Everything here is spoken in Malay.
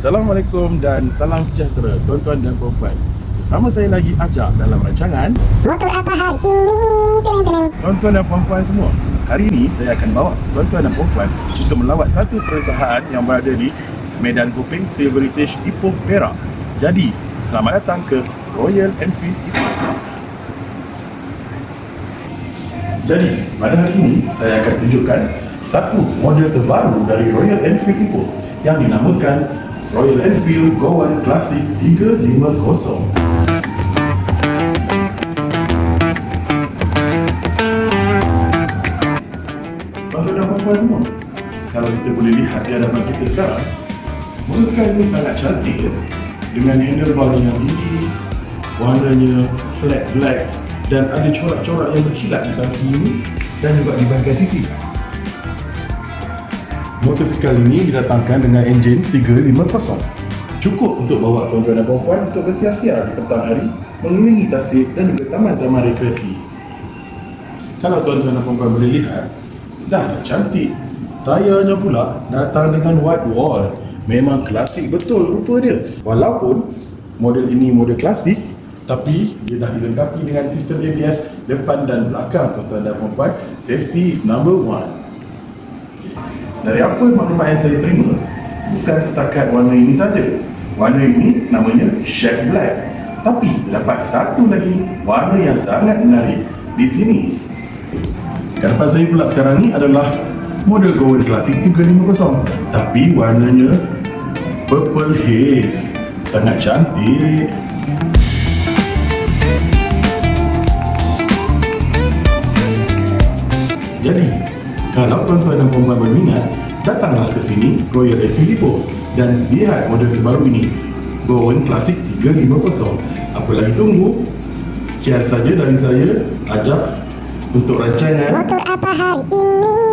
Assalamualaikum dan salam sejahtera tuan-tuan dan puan-puan. Bersama saya lagi Ajak dalam rancangan Motor apa hari ini? Tenang-tenang. tuan-tuan dan puan-puan semua. Hari ini saya akan bawa tuan-tuan dan puan-puan untuk melawat satu perusahaan yang berada di Medan Kuping Silver Heritage Ipoh Perak. Jadi, selamat datang ke Royal Enfield Ipoh. Jadi, pada hari ini saya akan tunjukkan satu model terbaru dari Royal Enfield Ipoh yang dinamakan Royal Enfield Go One Classic 350. Tuan-tuan dan puan-puan semua, kalau kita boleh lihat di hadapan kita sekarang, motosikal ini sangat cantik ya? Dengan handlebar yang tinggi, warnanya flat black dan ada corak-corak yang berkilat di kaki ini dan juga di bahagian sisi. Motosikal ini didatangkan dengan enjin 350. Cukup untuk bawa tuan-tuan dan puan-puan untuk bersia-sia di petang hari, mengelilingi tasik dan juga taman-taman rekreasi. Kalau tuan-tuan dan puan-puan boleh lihat, dah cantik. Tayarnya pula datang dengan white wall. Memang klasik betul rupa dia. Walaupun model ini model klasik, tapi dia dah dilengkapi dengan sistem ABS depan dan belakang tuan-tuan dan puan-puan. Safety is number one. Dari apa maklumat yang saya terima, bukan setakat warna ini saja. Warna ini namanya Shag Black. Tapi terdapat satu lagi warna yang sangat menarik di sini. Hadapan saya pula sekarang ni adalah model Go One Classic 350. Tapi warnanya Purple Haze. Sangat cantik. Jadi, kalau tuan-tuan dan puan-puan berminat, datanglah ke sini Royal Enfield Ipoh dan lihat model terbaru ini, Go One Classic 350. Apa lagi tunggu? Sekian saja dari saya, Ajak, untuk rancangan Motor apa hari ini?